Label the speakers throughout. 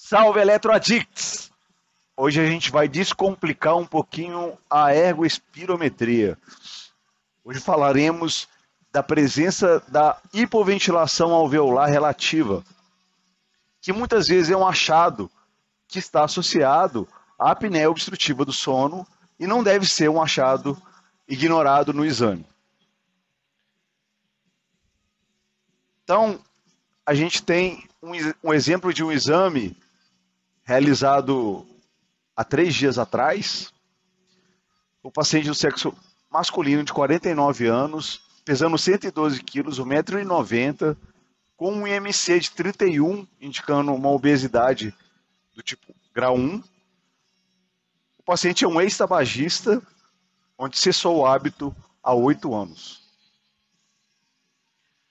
Speaker 1: Salve Eletroaddicts! Hoje a gente vai descomplicar um pouquinho a ergoespirometria. Hoje falaremos da presença da hipoventilação alveolar relativa, que muitas vezes é um achado que está associado à apneia obstrutiva do sono e não deve ser um achado ignorado no exame. Então, a gente tem um exemplo de um exame realizado há 3 dias atrás. O paciente do sexo masculino de 49 anos, pesando 112 quilos, 1,90 m, com um IMC de 31, indicando uma obesidade do tipo grau 1. O paciente é um ex-tabagista, onde cessou o hábito há 8 anos.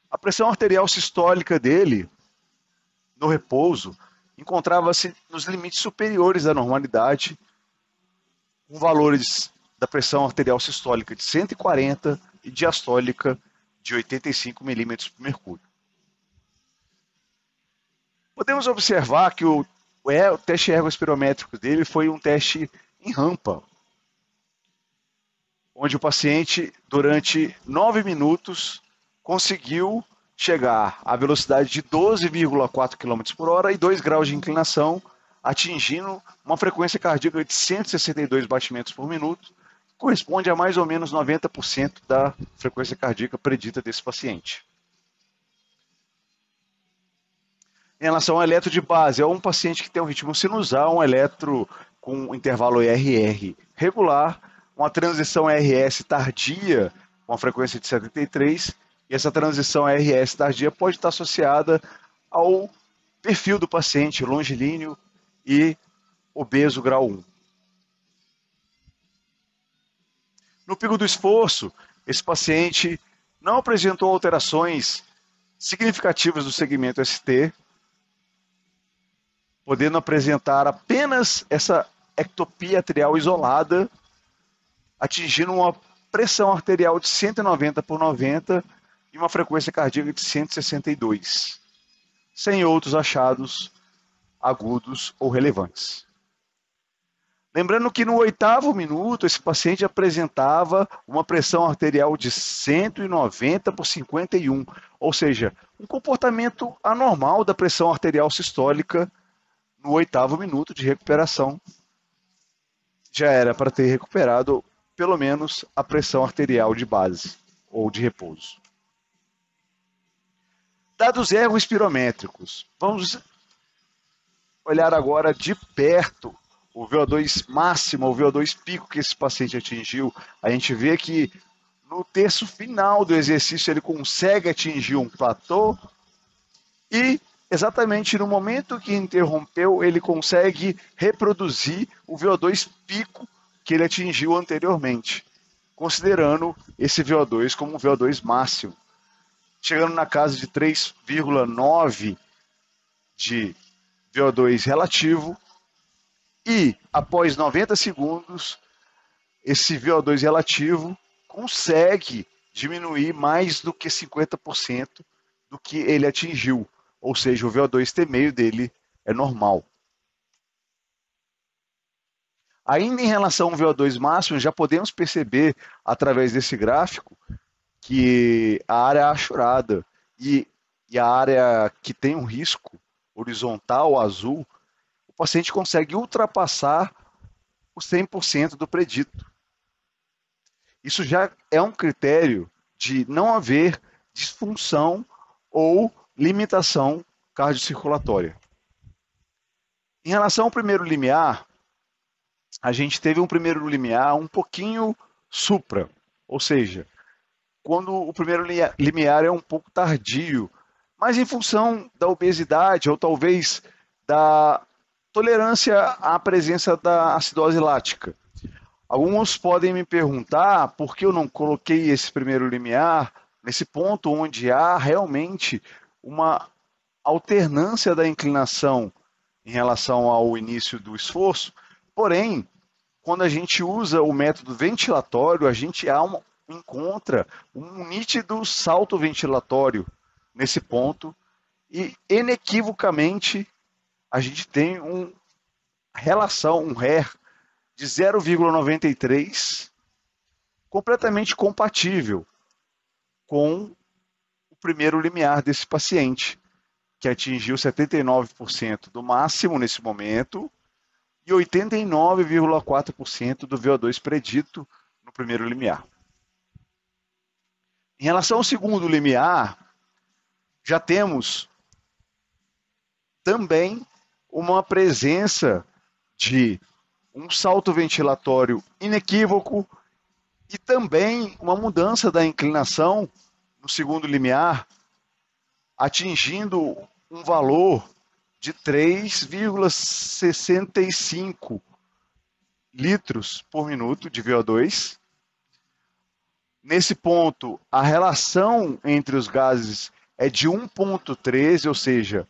Speaker 1: A pressão arterial sistólica dele, no repouso, encontrava-se nos limites superiores da normalidade, com valores da pressão arterial sistólica de 140 e diastólica de 85 milímetros por mercúrio. Podemos observar que o teste ergoespirométrico dele foi um teste em rampa, onde o paciente, durante 9 minutos, conseguiu chegar à velocidade de 12,4 km por hora e 2 graus de inclinação, atingindo uma frequência cardíaca de 162 batimentos por minuto, que corresponde a mais ou menos 90% da frequência cardíaca predita desse paciente. Em relação ao eletro de base, é um paciente que tem um ritmo sinusal, um eletro com intervalo ERR regular, uma transição RS tardia, com a frequência de 73, e essa transição RS tardia pode estar associada ao perfil do paciente longilíneo e obeso grau 1. No pico do esforço, esse paciente não apresentou alterações significativas do segmento ST, podendo apresentar apenas essa ectopia atrial isolada, atingindo uma pressão arterial de 190 por 90 e uma frequência cardíaca de 162, sem outros achados agudos ou relevantes. Lembrando que no 8º minuto, esse paciente apresentava uma pressão arterial de 190 por 51, ou seja, um comportamento anormal da pressão arterial sistólica no 8º minuto de recuperação. Já era para ter recuperado pelo menos a pressão arterial de base ou de repouso. Dados ergoespirométricos. Vamos olhar agora de perto o VO2 máximo, o VO2 pico que esse paciente atingiu. A gente vê que no terço final do exercício ele consegue atingir um platô e exatamente no momento que interrompeu ele consegue reproduzir o VO2 pico que ele atingiu anteriormente, considerando esse VO2 como um VO2 máximo, chegando na casa de 3,9 de VO2 relativo, e após 90 segundos, esse VO2 relativo consegue diminuir mais do que 50% do que ele atingiu, ou seja, o VO2 T meio dele é normal. Ainda em relação ao VO2 máximo, já podemos perceber através desse gráfico que a área achurada e a área que tem um risco horizontal azul, o paciente consegue ultrapassar os 100% do predito. Isso já é um critério de não haver disfunção ou limitação cardiocirculatória. Em relação ao primeiro limiar, a gente teve um primeiro limiar um pouquinho supra, ou seja, quando o primeiro limiar é um pouco tardio, mas em função da obesidade ou talvez da tolerância à presença da acidose lática. Alguns podem me perguntar por que eu não coloquei esse primeiro limiar nesse ponto onde há realmente uma alternância da inclinação em relação ao início do esforço. Porém, quando a gente usa o método ventilatório, a gente encontra um nítido salto ventilatório nesse ponto e inequivocamente a gente tem uma relação, um RER de 0,93, completamente compatível com o primeiro limiar desse paciente, que atingiu 79% do máximo nesse momento e 89,4% do VO2 predito no primeiro limiar. Em relação ao segundo limiar, já temos também uma presença de um salto ventilatório inequívoco e também uma mudança da inclinação no segundo limiar, atingindo um valor de 3,65 litros por minuto de VO2. Nesse ponto, a relação entre os gases é de 1,13, ou seja,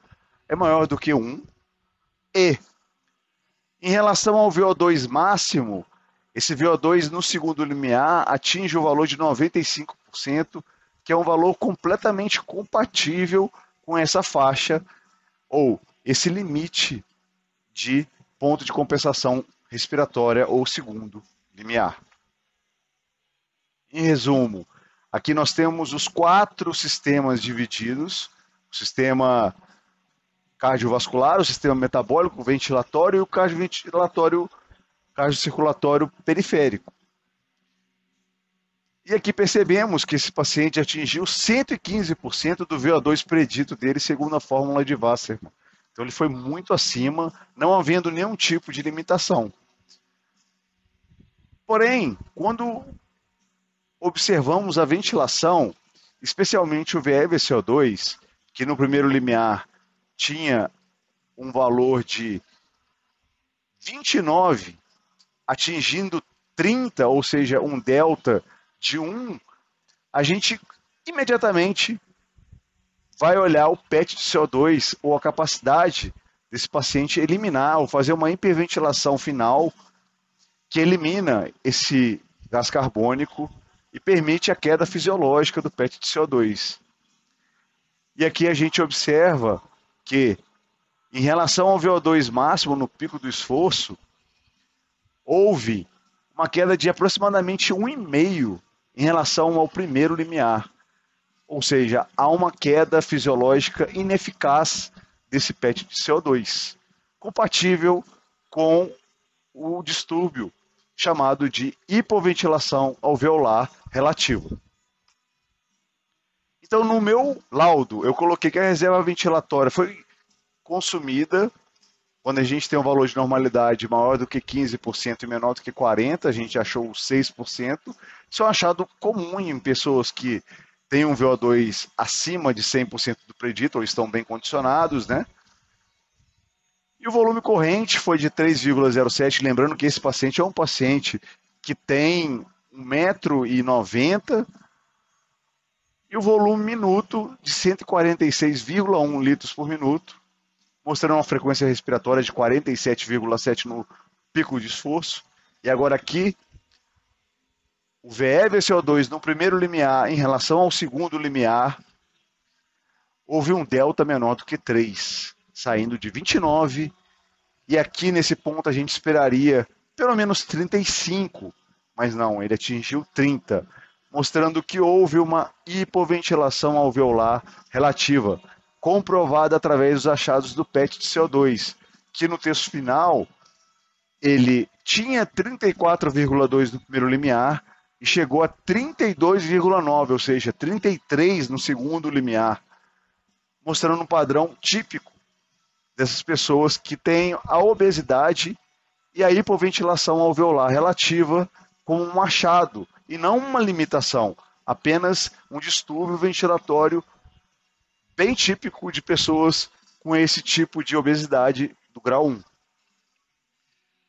Speaker 1: é maior do que 1. E, em relação ao VO2 máximo, esse VO2 no segundo limiar atinge o valor de 95%, que é um valor completamente compatível com essa faixa, ou esse limite de ponto de compensação respiratória, ou segundo limiar. Em resumo, aqui nós temos os 4 sistemas divididos: o sistema cardiovascular, o sistema metabólico, o ventilatório e o cardiocirculatório periférico. E aqui percebemos que esse paciente atingiu 115% do VO2 predito dele, segundo a fórmula de Wassermann. Então ele foi muito acima, não havendo nenhum tipo de limitação. Porém, quando observamos a ventilação, especialmente o VE/VCO2, que no primeiro limiar tinha um valor de 29, atingindo 30, ou seja, um delta de 1, a gente imediatamente vai olhar o PET de CO2 ou a capacidade desse paciente eliminar ou fazer uma hiperventilação final que elimina esse gás carbônico e permite a queda fisiológica do PET de CO2. E aqui a gente observa que, em relação ao VO2 máximo no pico do esforço, houve uma queda de aproximadamente 1,5 em relação ao primeiro limiar. Ou seja, há uma queda fisiológica ineficaz desse PET de CO2, compatível com o distúrbio chamado de hipoventilação alveolar relativa. Então, no meu laudo, eu coloquei que a reserva ventilatória foi consumida quando a gente tem um valor de normalidade maior do que 15% e menor do que 40%, a gente achou 6%. Isso é um achado comum em pessoas que têm um VO2 acima de 100% do predito, ou estão bem condicionados, né? E o volume corrente foi de 3,07, lembrando que esse paciente é um paciente que tem 1,90 m, e o volume minuto de 146,1 litros por minuto, mostrando uma frequência respiratória de 47,7 no pico de esforço. E agora aqui, o VE/VCO2 no primeiro limiar em relação ao segundo limiar, houve um delta menor do que 3, saindo de 29, e aqui nesse ponto a gente esperaria pelo menos 35, mas não, ele atingiu 30, mostrando que houve uma hipoventilação alveolar relativa, comprovada através dos achados do PET de CO2, que no texto final ele tinha 34,2 no primeiro limiar e chegou a 32,9, ou seja, 33 no segundo limiar, mostrando um padrão típico dessas pessoas que têm a obesidade e a hipoventilação alveolar relativa como um achado e não uma limitação, apenas um distúrbio ventilatório bem típico de pessoas com esse tipo de obesidade do grau 1.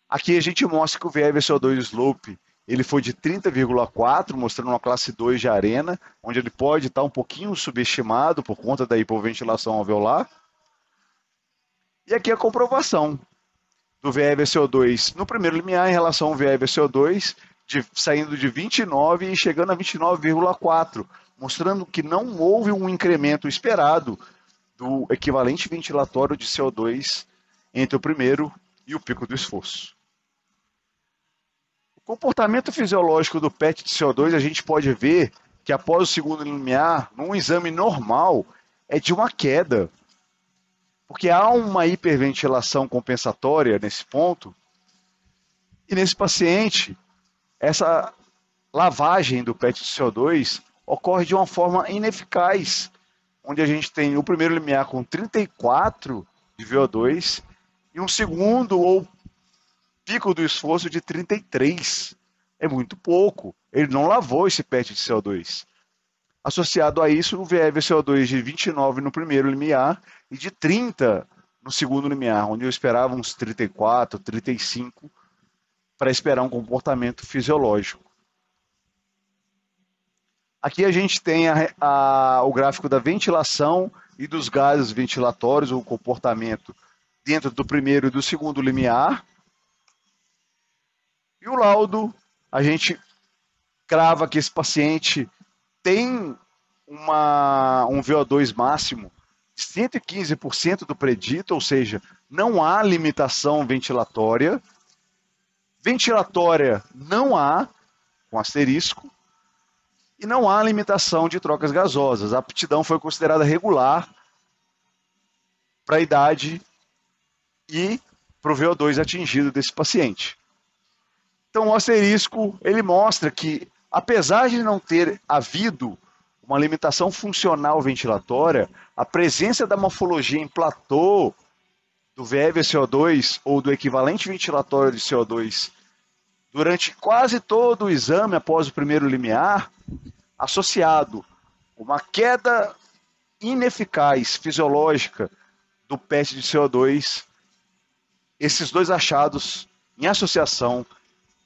Speaker 1: Aqui a gente mostra que o VE/VCO2 slope ele foi de 30,4, mostrando uma classe 2 de arena, onde ele pode estar um pouquinho subestimado por conta da hipoventilação alveolar. E aqui a comprovação do VE/VCO2 no primeiro limiar em relação ao VE/VCO2, saindo de 29 e chegando a 29,4, mostrando que não houve um incremento esperado do equivalente ventilatório de CO2 entre o primeiro e o pico do esforço. O comportamento fisiológico do PET de CO2, a gente pode ver que após o segundo limiar, num exame normal, é de uma queda. Porque há uma hiperventilação compensatória nesse ponto, e nesse paciente, essa lavagem do PET de CO2 ocorre de uma forma ineficaz, onde a gente tem o primeiro limiar com 34 de VO2 e um segundo ou pico do esforço de 33. É muito pouco. Ele não lavou esse PET de CO2. Associado a isso, o VF-CO2 de 29 no primeiro limiar e de 30 no segundo limiar, onde eu esperava uns 34, 35 para esperar um comportamento fisiológico. Aqui a gente tem o gráfico da ventilação e dos gases ventilatórios, o comportamento dentro do primeiro e do segundo limiar. E o laudo, a gente crava que esse paciente tem um VO2 máximo de 115% do predito, ou seja, não há limitação ventilatória. Ventilatória não há, com asterisco, e não há limitação de trocas gasosas. A aptidão foi considerada regular para a idade e para o VO2 atingido desse paciente. Então, o asterisco, ele mostra que, apesar de não ter havido uma limitação funcional ventilatória, a presença da morfologia em platô do VF-CO2 ou do equivalente ventilatório de CO2 durante quase todo o exame após o primeiro limiar, associado a uma queda ineficaz fisiológica do PET de CO2, esses dois achados em associação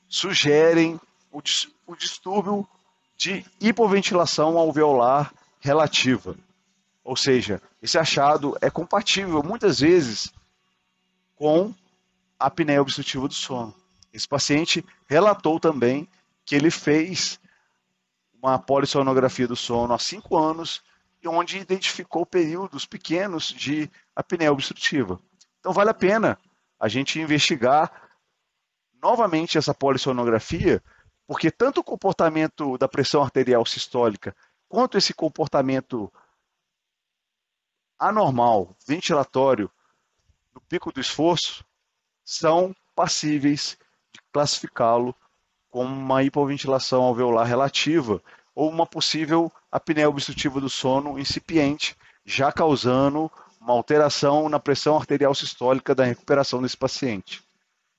Speaker 1: sugerem o distúrbio de hipoventilação alveolar relativa. Ou seja, esse achado é compatível muitas vezes com a apneia obstrutiva do sono. Esse paciente relatou também que ele fez uma polissonografia do sono há 5 anos, onde identificou períodos pequenos de apneia obstrutiva. Então vale a pena a gente investigar novamente essa polissonografia, porque tanto o comportamento da pressão arterial sistólica, quanto esse comportamento anormal, ventilatório, do pico do esforço, são passíveis de classificá-lo como uma hipoventilação alveolar relativa ou uma possível apneia obstrutiva do sono incipiente, já causando uma alteração na pressão arterial sistólica da recuperação desse paciente.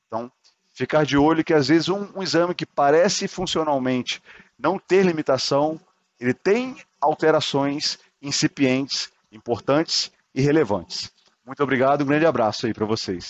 Speaker 1: Então, ficar de olho que às vezes um exame que parece funcionalmente não ter limitação, ele tem alterações incipientes, importantes e relevantes. Muito obrigado, um grande abraço aí para vocês.